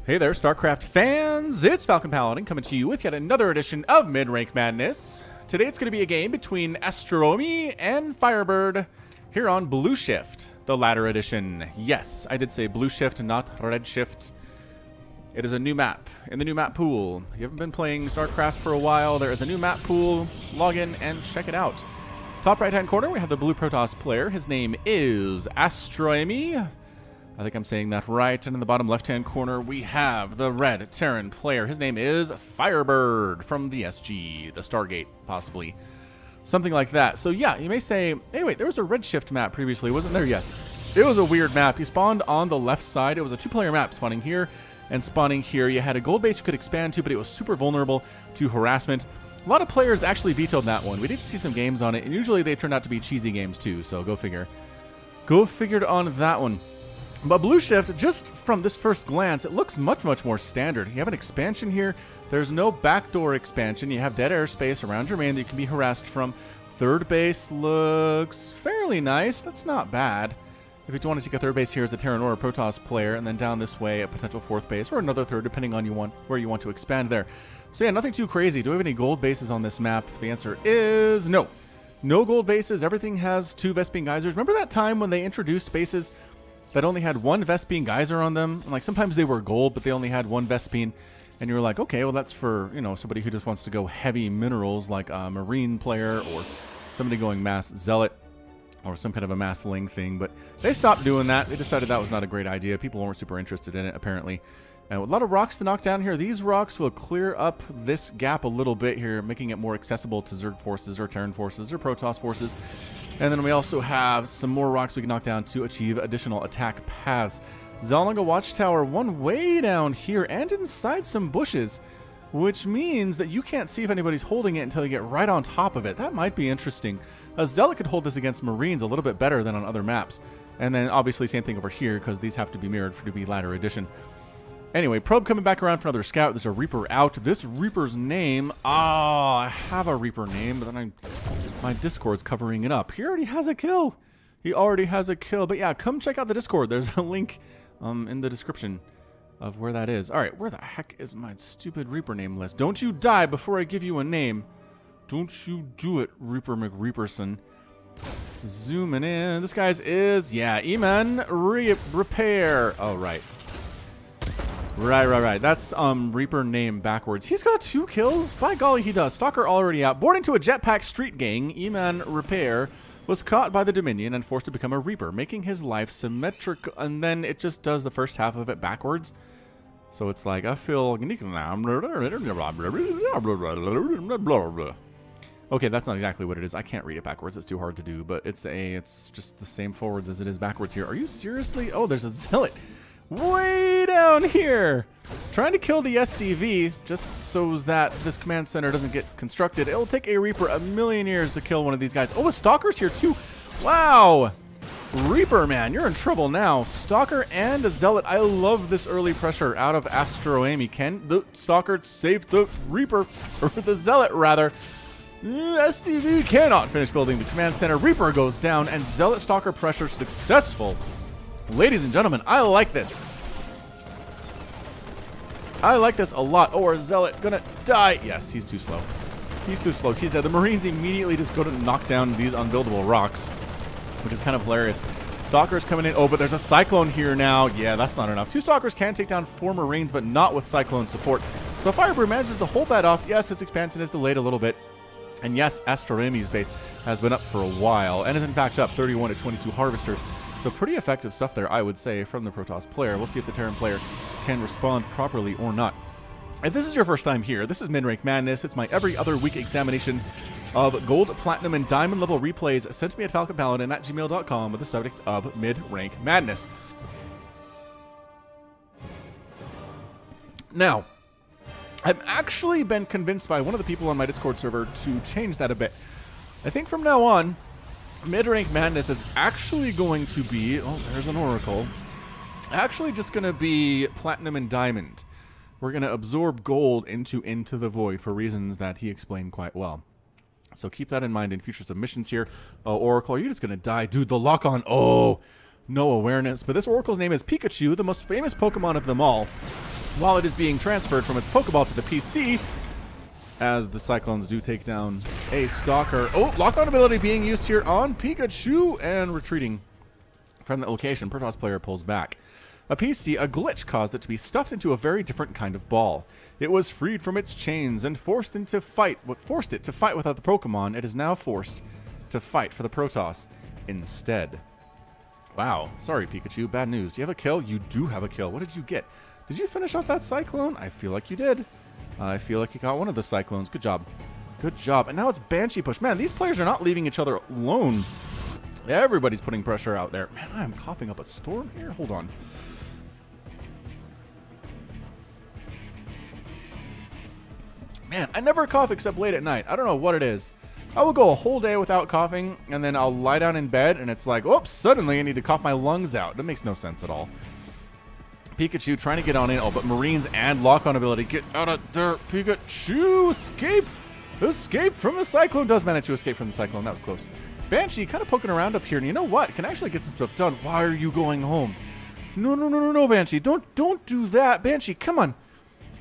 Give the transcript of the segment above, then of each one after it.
Hey there, StarCraft fans! It's Falcon Paladin coming to you with yet another edition of MidRank Madness. Today it's going to be a game between astroemi and FIreBird here on Blueshift, the latter edition. Yes, I did say Blueshift, not Redshift. It is a new map in the new map pool. If you haven't been playing StarCraft for a while, there is a new map pool. Log in and check it out. Top right-hand corner, we have the blue Protoss player. His name is astroemi. I think I'm saying that right. And in the bottom left-hand corner, we have the red Terran player. His name is FIreBird from the SG, the Stargate, possibly. Something like that. So yeah, you may say, hey, wait, there was a Redshift map previously, wasn't there? Yes. It was a weird map. You spawned on the left side. It was a two-player map, spawning here and spawning here. You had a gold base you could expand to, but it was super vulnerable to harassment. A lot of players actually vetoed that one. We did see some games on it, and usually they turned out to be cheesy games too, so go figure. Go figured on that one. But Blueshift, just from this first glance, it looks much, much more standard. You have an expansion here. There's no backdoor expansion. You have dead airspace around your main that you can be harassed from. Third base looks fairly nice. That's not bad. If you want to take a third base here as a Terran or a Protoss player, and then down this way a potential fourth base, or another third, depending on where you want to expand there. So yeah, nothing too crazy. Do we have any gold bases on this map? The answer is no. No gold bases. Everything has two Vespene geysers. Remember that time when they introduced bases that only had one Vespene geyser on them? And like sometimes they were gold, but they only had one Vespene. And you were like, okay, well that's for, you know, somebody who just wants to go heavy minerals, like a Marine player or somebody going mass Zealot or some kind of a mass Ling thing. But they stopped doing that. They decided that was not a great idea. People weren't super interested in it, apparently. And with a lot of rocks to knock down here, these rocks will clear up this gap a little bit here, making it more accessible to Zerg forces or Terran forces or Protoss forces. And then we also have some more rocks we can knock down to achieve additional attack paths. Zalanga Watchtower, one way down here and inside some bushes, which means that you can't see if anybody's holding it until you get right on top of it. That might be interesting. A Zealot could hold this against Marines a little bit better than on other maps. And then obviously same thing over here, because these have to be mirrored for to be ladder edition. Anyway, probe coming back around for another scout. There's a Reaper out. This Reaper's name, I have a Reaper name, but then my Discord's covering it up. He already has a kill. He already has a kill. But yeah, come check out the Discord. There's a link in the description of where that is. All right, where the heck is my stupid Reaper name list? Don't you die before I give you a name. Don't you do it, Reaper McReaperson. Zooming in. This guy's is, yeah, E-Man Repair. Oh, right. Right. That's Reaper name backwards. He's got 2 kills. By golly, he does. Stalker already out. Born into a jetpack street gang, E-Man Repair was caught by the Dominion and forced to become a Reaper, making his life symmetrical. And then it just does the first half of it backwards. So it's like, I feel... Okay, that's not exactly what it is. I can't read it backwards. It's too hard to do. But it's just the same forwards as it is backwards here. Are you seriously? Oh, there's a Zealot way down here trying to kill the SCV just so that this command center doesn't get constructed. It will take a Reaper a million years to kill one of these guys. Oh, a Stalker's here too. Wow. Reaper, man, you're in trouble now. Stalker and a Zealot. I love this early pressure out of astroemi. Can the Stalker save the Reaper, or the Zealot rather? SCV cannot finish building the command center. Reaper goes down and Zealot Stalker pressure successful. Ladies and gentlemen, I like this. I like this a lot. Oh, our Zealot gonna die. Yes, he's too slow. He's too slow. He's dead. The Marines immediately just go to knock down these unbuildable rocks, which is kind of hilarious. Stalker's coming in. Oh, but there's a Cyclone here now. Yeah, that's not enough. 2 Stalkers can take down 4 Marines, but not with Cyclone support. So FIreBird manages to hold that off. Yes, his expansion is delayed a little bit. And yes, astroemi's base has been up for a while and is in fact up 31 to 22 Harvesters. So pretty effective stuff there, I would say, from the Protoss player. We'll see if the Terran player can respond properly or not. If this is your first time here, this is MidRank Madness. It's my every other week examination of gold, platinum, and diamond level replays sent to me at falconpaladin@gmail.com with the subject of MidRank Madness. Now, I've actually been convinced by one of the people on my Discord server to change that a bit. I think from now on, MidRank Madness is actually going to be, oh, there's an Oracle, actually just going to be platinum and diamond. We're going to absorb gold into the Void for reasons that he explained quite well. So keep that in mind in future submissions here. Oh, Oracle, are you just going to die? Dude, the lock-on, oh, no awareness. But this Oracle's name is Pikachu, the most famous Pokemon of them all. while it is being transferred from its Pokeball to the PC, as the Cyclones do take down a Stalker. Oh, lock-on ability being used here on Pikachu, and retreating from that location. Protoss player pulls back. A glitch caused it to be stuffed into a very different kind of ball. It was freed from its chains and forced it to fight without the Pokemon. It is now forced to fight for the Protoss instead. Wow. Sorry, Pikachu. Bad news. Do you have a kill? You do have a kill. What did you get? Did you finish off that Cyclone? I feel like you did. I feel like you got one of the Cyclones. Good job. Good job. And now it's Banshee push. Man, these players are not leaving each other alone. Everybody's putting pressure out there. Man, I am coughing up a storm here. Hold on. Man, I never cough except late at night. I don't know what it is. I will go a whole day without coughing, and then I'll lie down in bed, and it's like, oops, suddenly I need to cough my lungs out. That makes no sense at all. Pikachu trying to get on in. Oh, but Marines and lock-on ability. Get out of there, Pikachu. Escape. Escape from the Cyclone. Does manage to escape from the Cyclone. That was close. Banshee kind of poking around up here, and you know what? Can actually get some stuff done. Why are you going home? No, Banshee. Don't do that. Banshee, come on.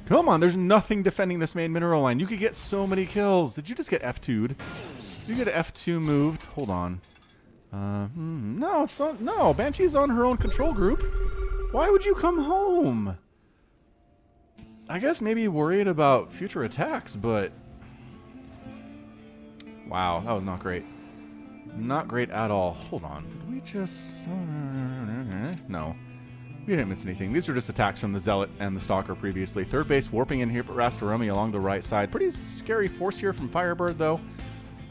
Come on, there's nothing defending this main mineral line. You could get so many kills. Did you just get F2'd? Did you get F2 moved? Hold on. No, no, Banshee's on her own control group. Why would you come home? I guess maybe worried about future attacks, but... Wow, that was not great. Not great at all. Hold on. Did we just... No. We didn't miss anything. These are just attacks from the Zealot and the Stalker previously. Third base warping in here for astroemi along the right side. Pretty scary force here from FIreBird, though.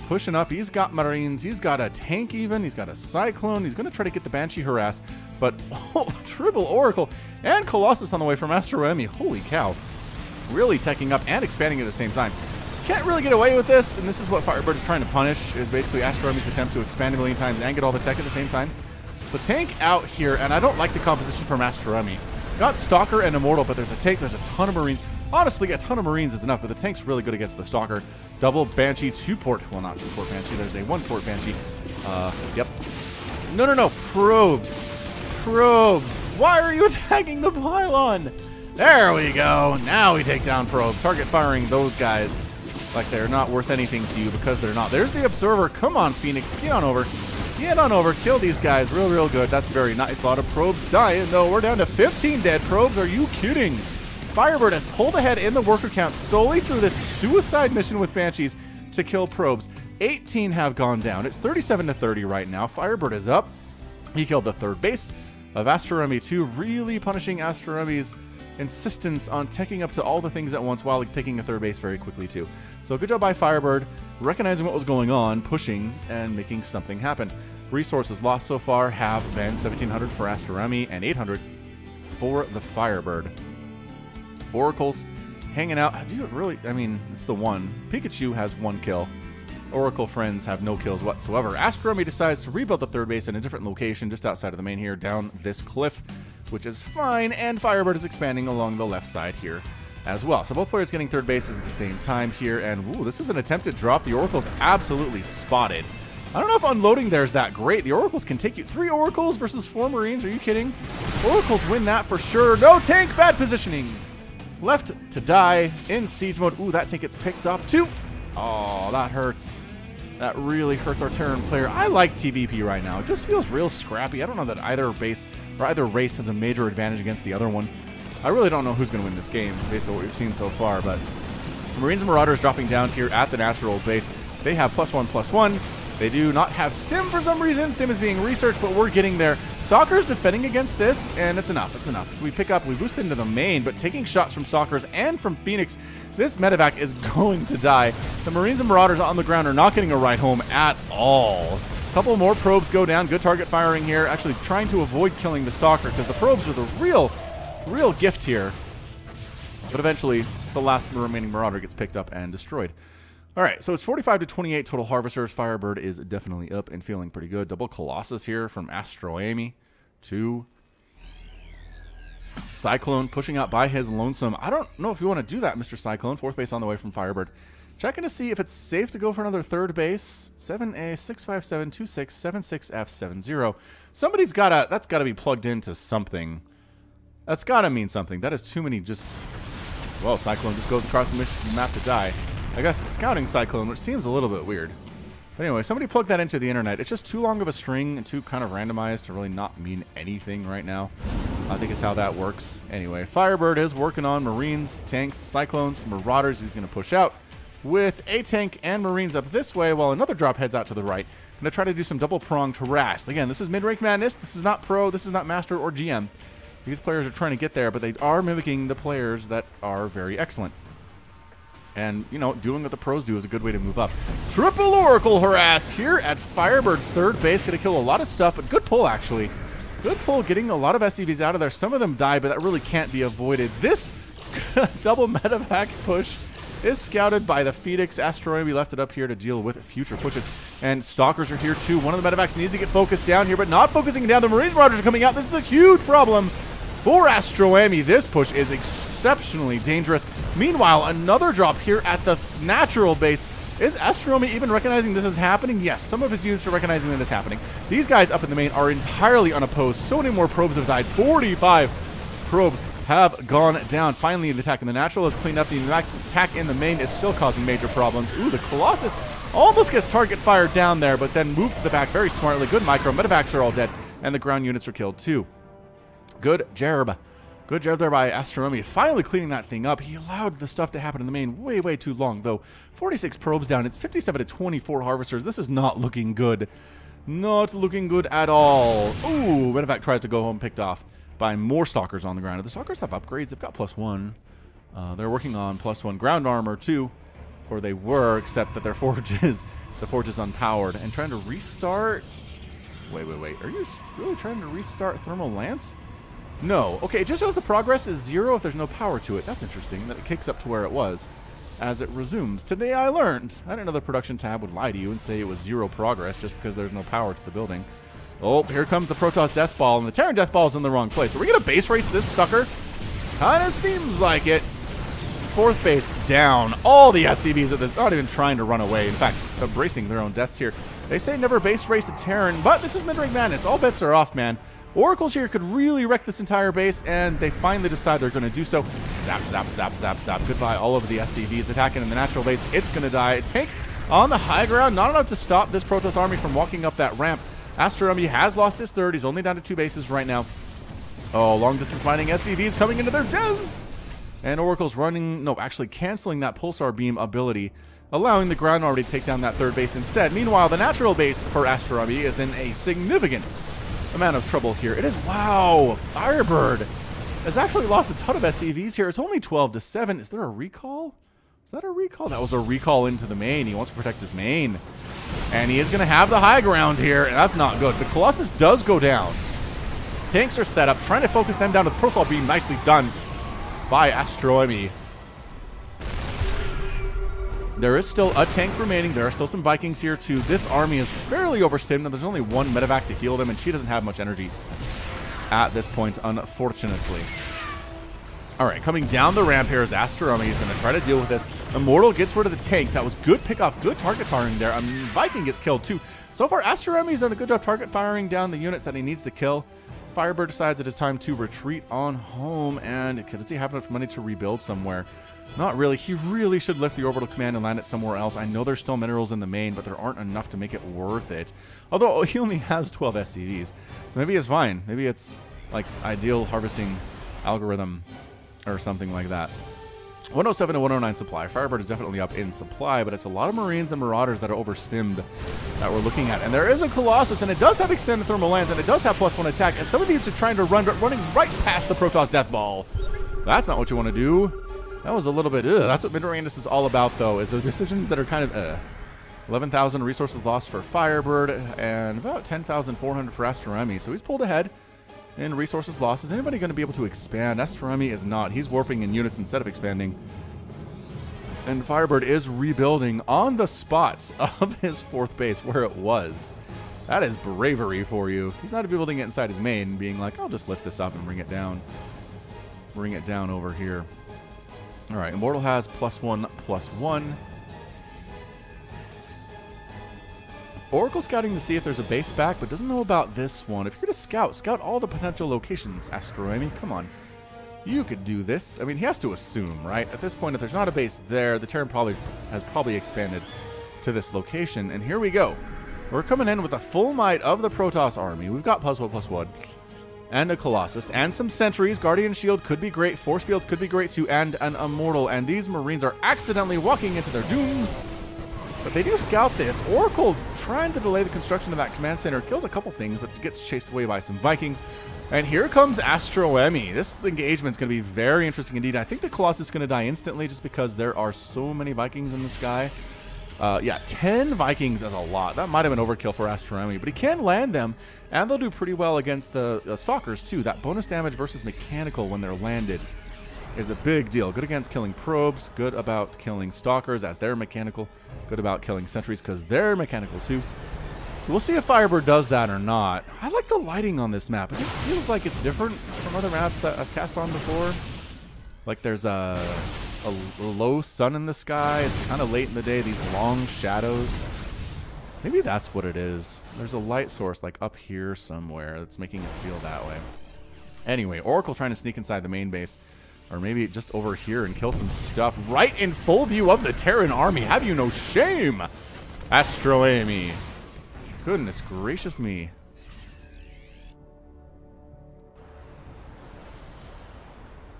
Pushing up. He's got Marines. He's got a tank even. He's got a Cyclone. He's going to try to get the Banshee harass. But, oh, triple Oracle and Colossus on the way from astroemi. Holy cow. Really teching up and expanding at the same time. Can't really get away with this, and this is what FIreBird is trying to punish, is basically astroemi's attempt to expand a million times and get all the tech at the same time. So tank out here, and I don't like the composition from astroemi. Got Stalker and Immortal, but there's a tank, there's a ton of Marines. Honestly, a ton of Marines is enough, but the tank's really good against the Stalker. Double Banshee, 2-port, well, not 2-port Banshee, there's a 1-port Banshee. Yep. No, probes. Probes. Why are you attacking the pylon? There we go. Now we take down probe. Target firing those guys like they're not worth anything to you because they're not. There's the Observer. Come on, Phoenix. Get on over. Get on over. Kill these guys. Real good. That's very nice. A lot of probes dying, though. We're down to 15 dead probes. Are you kidding? FIreBird has pulled ahead in the worker count solely through this suicide mission with Banshees to kill probes. 18 have gone down. It's 37-30 right now. FIreBird is up. He killed the third base of astroemi 2, really punishing astroemi's insistence on taking up to all the things at once while taking a third base very quickly too. So good job by FIreBird, recognizing what was going on, pushing, and making something happen. Resources lost so far have been 1,700 for astroemi and 800 for the FIreBird. Oracles hanging out. Do you really? I mean, it's the one. Pikachu has 1 kill. Oracle friends have no kills whatsoever. astroemi decides to rebuild the third base in a different location just outside of the main here, down this cliff, which is fine, and FIreBird is expanding along the left side here as well. So both players getting third bases at the same time here, and ooh, this is an attempted drop. The Oracle's absolutely spotted. I don't know if unloading there is that great. The Oracles can take you 3 Oracles versus 4 Marines. Are you kidding? Oracles win that for sure. No tank, bad positioning. Left to die in siege mode. Ooh, that tank gets picked up too. Oh, that hurts. That really hurts our Terran player. I like TVP right now. It just feels real scrappy. I don't know that either base or either race has a major advantage against the other one. I really don't know who's going to win this game based on what we've seen so far, but Marines and Marauders dropping down here at the natural base. They have +1/+1. They do not have Stim for some reason. Stim is being researched, but we're getting there. Stalker's defending against this, and it's enough. It's enough. We pick up, we boost into the main, but taking shots from Stalkers and from Phoenix, this medevac is going to die. The Marines and Marauders on the ground are not getting a ride home at all. A couple more probes go down. Good target firing here. Actually trying to avoid killing the Stalker because the probes are the real gift here. But eventually, the last remaining Marauder gets picked up and destroyed. All right, so it's 45-28 total Harvesters. FIreBird is definitely up and feeling pretty good. Double Colossus here from astroemi 2. Cyclone pushing out by his lonesome. I don't know if you want to do that, Mr. Cyclone. 4th base on the way from FIreBird. Checking to see if it's safe to go for another third base. 7A 6572676F70. Somebody's gotta, that's gotta be plugged into something. That's gotta mean something. That is too many just... Well, Cyclone just goes across the map to die. I guess scouting Cyclone, which seems a little bit weird. But anyway, somebody plugged that into the internet. It's just too long of a string and too kind of randomized to really not mean anything right now. I think is how that works. Anyway, FIreBird is working on Marines, tanks, Cyclones, Marauders. He's going to push out with a tank and Marines up this way while another drop heads out to the right. Going to try to do some double-pronged harass. Again, this is mid-rank madness. This is not pro. This is not master or GM. These players are trying to get there, but they are mimicking the players that are very excellent. And, you know, doing what the pros do is a good way to move up. Triple Oracle harass here at FIreBird's third base. Going to kill a lot of stuff, but good pull, actually. Good pull, getting a lot of SCVs out of there. Some of them die, but that really can't be avoided. This double medevac push is scouted by the Phoenix. Astroemi left it up here to deal with future pushes. And Stalkers are here, too. One of the medevacs needs to get focused down here, but not focusing down. The Marines Marauders are coming out. This is a huge problem for Astroemi. This push is exceptionally dangerous. Meanwhile, another drop here at the natural base. Is Astroemi even recognizing this is happening? Yes, some of his units are recognizing that this is happening. These guys up in the main are entirely unopposed. So many more probes have died. 45 probes have gone down. Finally, the attack in the natural is cleaned up. The attack in the main is still causing major problems. Ooh, the Colossus almost gets target fire down there, but then moved to the back very smartly. Good micro. Medevacs are all dead, and the ground units are killed too. Good job. Good job there by Astroemi, finally cleaning that thing up. He allowed the stuff to happen in the main way, way too long, though. 46 probes down. It's 57 to 24 harvesters. This is not looking good. Not looking good at all. Ooh, Medevac tries to go home, picked off by more Stalkers on the ground. The Stalkers have upgrades. They've got +1. They're working on +1 ground armor, too. Or they were, except that their forge is, the forge is unpowered. And trying to restart... Wait. Are you really trying to restart Thermal Lance? No. Okay, it just shows the progress is 0 if there's no power to it. That's interesting that it kicks up to where it was as it resumes. Today I learned. I didn't know the production tab would lie to you and say it was 0 progress just because there's no power to the building. Oh, here comes the Protoss Death Ball, and the Terran Death Ball is in the wrong place. Are we going to base race this sucker? Kinda seems like it. Fourth base down. All the SCVs that they're not even trying to run away. In fact, embracing their own deaths here. They say never base race a Terran, but this is mid-rank madness. All bets are off, man. Oracles here could really wreck this entire base, and they finally decide they're going to do so. Zap, zap, zap, zap, zap. Goodbye, all of the SCVs attacking in the natural base. It's going to die. Tank on the high ground, not enough to stop this Protoss army from walking up that ramp. Astroemi has lost his third. He's only down to 2 bases right now. Oh, long-distance mining SCVs coming into their des. And Oracle's running, no, actually canceling that Pulsar Beam ability, allowing the ground army to take down that third base instead. Meanwhile, the natural base for Astroemi is in a significant amount of trouble here. It is, wow, FIreBird has actually lost a ton of SCVs here. It's only 12 to 7. Is there a recall? Is that a recall? That was a recall into the main. He wants to protect his main. And he is going to have the high ground here, and that's not good. The Colossus does go down. Tanks are set up, trying to focus them down with the Pulsar Beam. Nicely done by Astroemi. There is still a tank remaining. There are still some Vikings here, too. This army is fairly overstimmed, and there's only one medevac to heal them, and she doesn't have much energy at this point, unfortunately. All right, coming down the ramp here is Astroemi. He's going to try to deal with this. Immortal gets rid of the tank. That was good pickoff, good target firing there. Viking gets killed, too. So far, Astroemi's done a good job target firing down the units that he needs to kill. FIreBird decides it is time to retreat on home, and does he have enough money to rebuild somewhere? Not really. He really should lift the orbital command and land it somewhere else. I know there's still minerals in the main, but there aren't enough to make it worth it. Although he only has 12 SCVs, so maybe it's fine. Maybe it's like ideal harvesting algorithm or something like that. 107 to 109 supply. FIreBird is definitely up in supply, but it's a lot of Marines and Marauders that are overstimmed that we're looking at. And there is a Colossus, and it does have extended thermal lance, and it does have +1 attack, and some of these are trying to run, but running right past the Protoss Death Ball. That's not what you want to do. That was a little bit, that's what mid-rank is all about, though, is the decisions that are kind of, 11,000 resources lost for FIreBird, and about 10,400 for Astroemi, so he's pulled ahead in resources lost. Is anybody going to be able to expand? Astroemi is not. He's warping in units instead of expanding. And FIreBird is rebuilding on the spot of his fourth base where it was. That is bravery for you. He's not building it inside his main, being like, I'll just lift this up and bring it down. Bring it down over here. All right, Immortal has +1/+1. Oracle scouting to see if there's a base back, but doesn't know about this one. If you're going to scout all the potential locations, Astroemi. Come on. You could do this. I mean, he has to assume, right? At this point, if there's not a base there, the Terran has probably expanded to this location. And here we go. We're coming in with a full might of the Protoss army. We've got +1/+1 and a Colossus and some sentries. Guardian Shield could be great. Force Fields could be great too, and an Immortal. And these Marines are accidentally walking into their dooms. But they do scout this. Oracle trying to delay the construction of that command center. Kills a couple things, but gets chased away by some Vikings. And here comes astroemi. This engagement's going to be very interesting indeed. I think the Colossus is going to die instantly just because there are so many Vikings in the sky. Yeah, 10 Vikings is a lot. That might have been overkill for astroemi, but he can land them, and they'll do pretty well against the Stalkers too. That bonus damage versus mechanical when they're landed is a big deal. Good against killing probes, good about killing Stalkers as they're mechanical, good about killing sentries because they're mechanical too. So we'll see if FIreBird does that or not. I like the lighting on this map. It just feels like it's different from other maps that I've cast on before. Like there's a low sun in the sky. It's kind of late in the day. These long shadows. Maybe that's what it is. There's a light source like up here somewhere that's making it feel that way. Anyway, Oracle trying to sneak inside the main base. Or maybe just over here and kill some stuff right in full view of the Terran army. Have you no shame? astroemi. Goodness gracious me.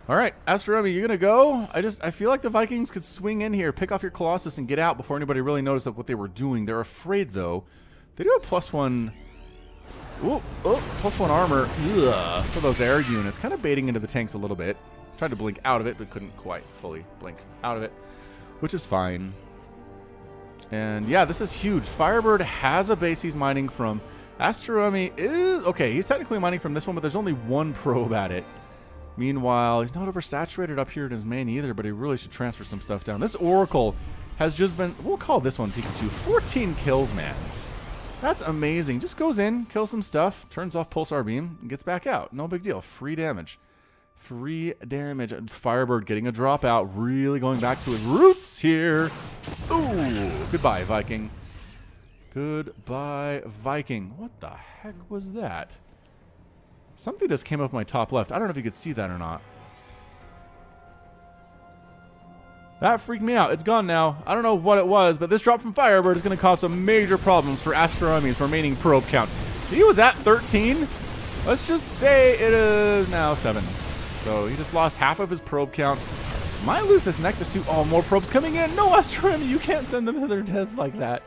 All right, astroemi, you're going to go? I feel like the Vikings could swing in here, pick off your Colossus, and get out before anybody really noticed what they were doing. They're afraid, though. They do have +1... Ooh, oh, +1 armor for those air units. Kind of baiting into the tanks a little bit. Tried to blink out of it, but couldn't quite fully blink out of it, which is fine. And yeah, this is huge. FIreBird has a base he's mining from. astroemi is... Okay, he's technically mining from this one, but there's only one probe at it. Meanwhile, he's not oversaturated up here in his main either, but he really should transfer some stuff down. This Oracle has just been... We'll call this one Pikachu. 14 kills, man. That's amazing. Just goes in, kills some stuff, turns off Pulsar Beam, and gets back out. No big deal. Free damage. Free damage. FIreBird getting a dropout. Really going back to his roots here. Ooh. Goodbye, Viking. Goodbye, Viking. What the heck was that? Something just came up my top left. I don't know if you could see that or not. That freaked me out. It's gone now. I don't know what it was, but this drop from FIreBird is going to cause some major problems for astroemi's remaining probe count. He was at 13. Let's just say it is now 7. So he just lost half of his probe count. Might lose this Nexus too. Oh, more probes coming in. No, astroemi, you can't send them to their deaths like that.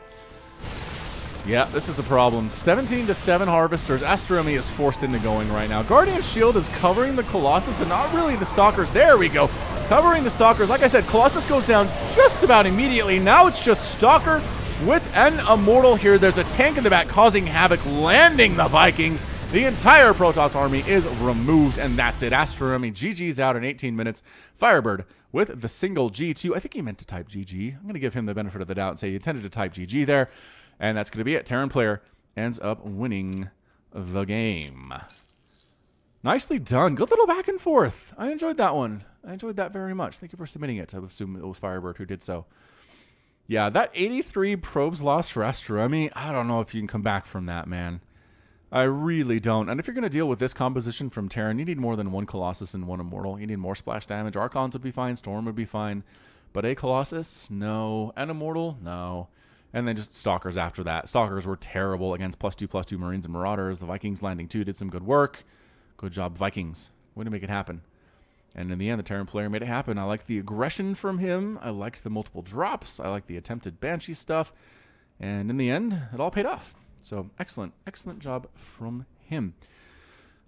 Yeah, this is a problem. 17 to 7 harvesters. astroemi is forced into going right now. Guardian Shield is covering the Colossus, but not really the Stalkers. There we go. Covering the Stalkers. Like I said, Colossus goes down just about immediately. Now it's just Stalker with an Immortal here. There's a tank in the back causing havoc, landing the Vikings. The entire Protoss army is removed, and that's it. astroemi GG's out in 18 minutes. FIreBird with the single G2. I think he meant to type GG. I'm going to give him the benefit of the doubt and say he intended to type GG there. And that's going to be it. Terran player ends up winning the game. Nicely done. Good little back and forth. I enjoyed that one. I enjoyed that very much. Thank you for submitting it. I assume it was FIreBird who did so. Yeah, that 83 probes lost for astroemi, I don't know if you can come back from that, man. I really don't. And if you're going to deal with this composition from Terran, you need more than one Colossus and one Immortal. You need more splash damage. Archons would be fine. Storm would be fine. But a Colossus? No. An Immortal? No. And then just Stalkers after that. Stalkers were terrible against +2/+2 Marines and Marauders. The Vikings landing 2 did some good work. Good job, Vikings. Way to make it happen. And in the end, the Terran player made it happen. I liked the aggression from him. I liked the multiple drops. I liked the attempted Banshee stuff. And in the end, it all paid off. So excellent, excellent job from him.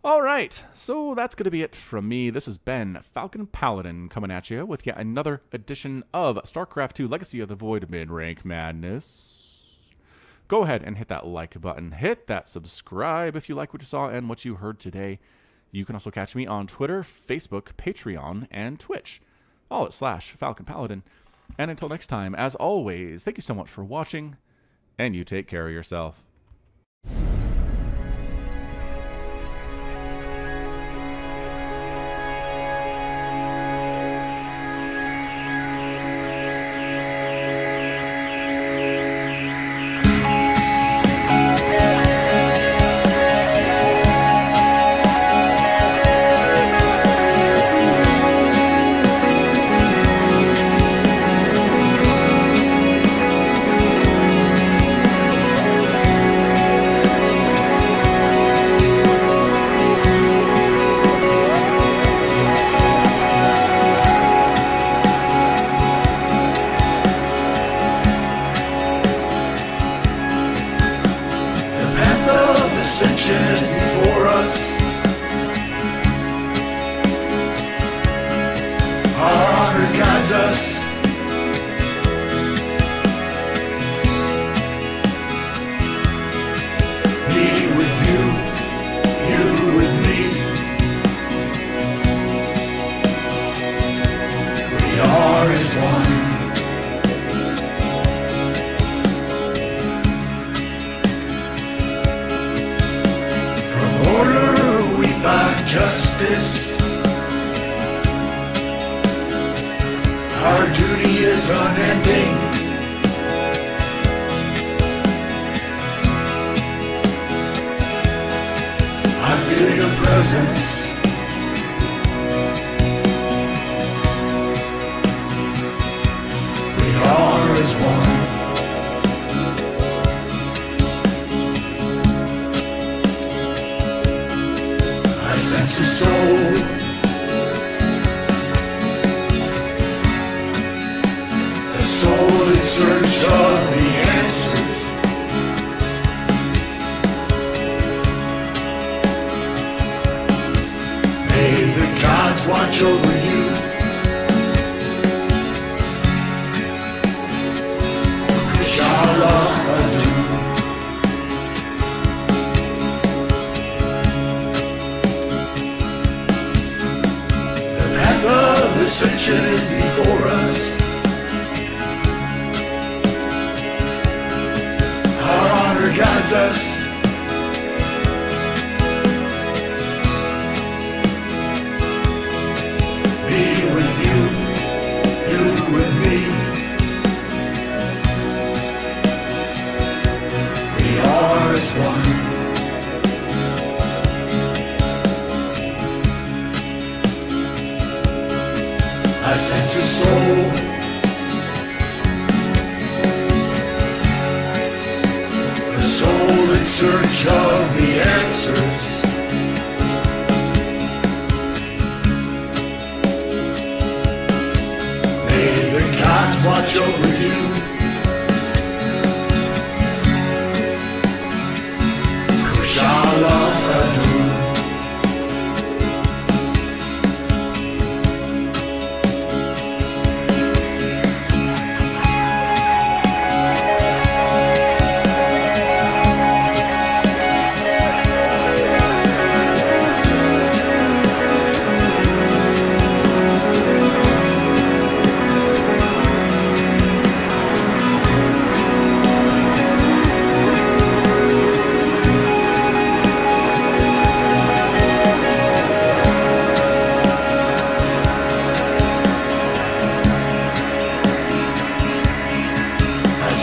All right, so that's going to be it from me. This has been Falcon Paladin coming at you with yet another edition of StarCraft 2 Legacy of the Void Mid-Rank Madness. Go ahead and hit that like button. Hit that subscribe if you like what you saw and what you heard today. You can also catch me on Twitter, Facebook, Patreon, and Twitch, all at /Falcon Paladin. And until next time, as always, thank you so much for watching, and you take care of yourself. ascension is before us. Our honor guides us. Me with you, you with me. We are as one. From order we find justice. Our duty is unending. I feel your presence. We are as one. I sense a soul. Soul in search of the answers. May the gods watch over you. Kushala adu. The path of ascension is before us. Guides us. Me with you, you with me. We are as one. I sense a soul. In search of the answers. May the gods watch over you. Kushala adu.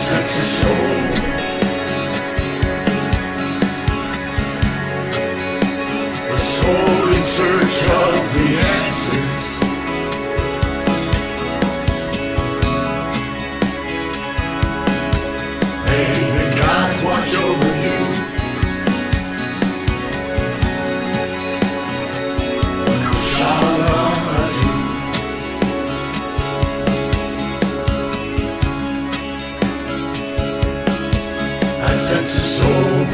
Sense a soul. A soul in search of the answers. May the gods watch over you. Kushala adu. I sense a soul.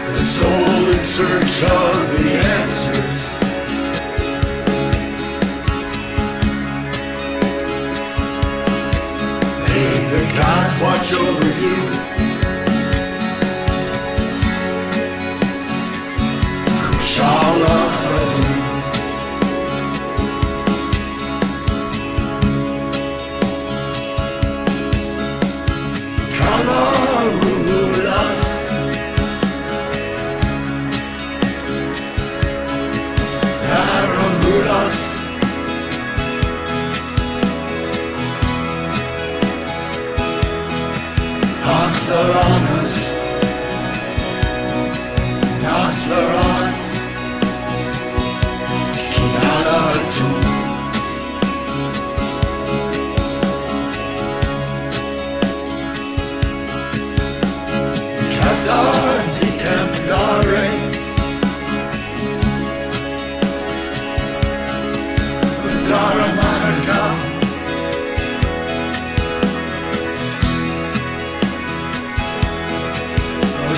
A soul in search of the answers. May the gods watch over you. Kushala adu.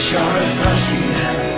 sure as hell she had.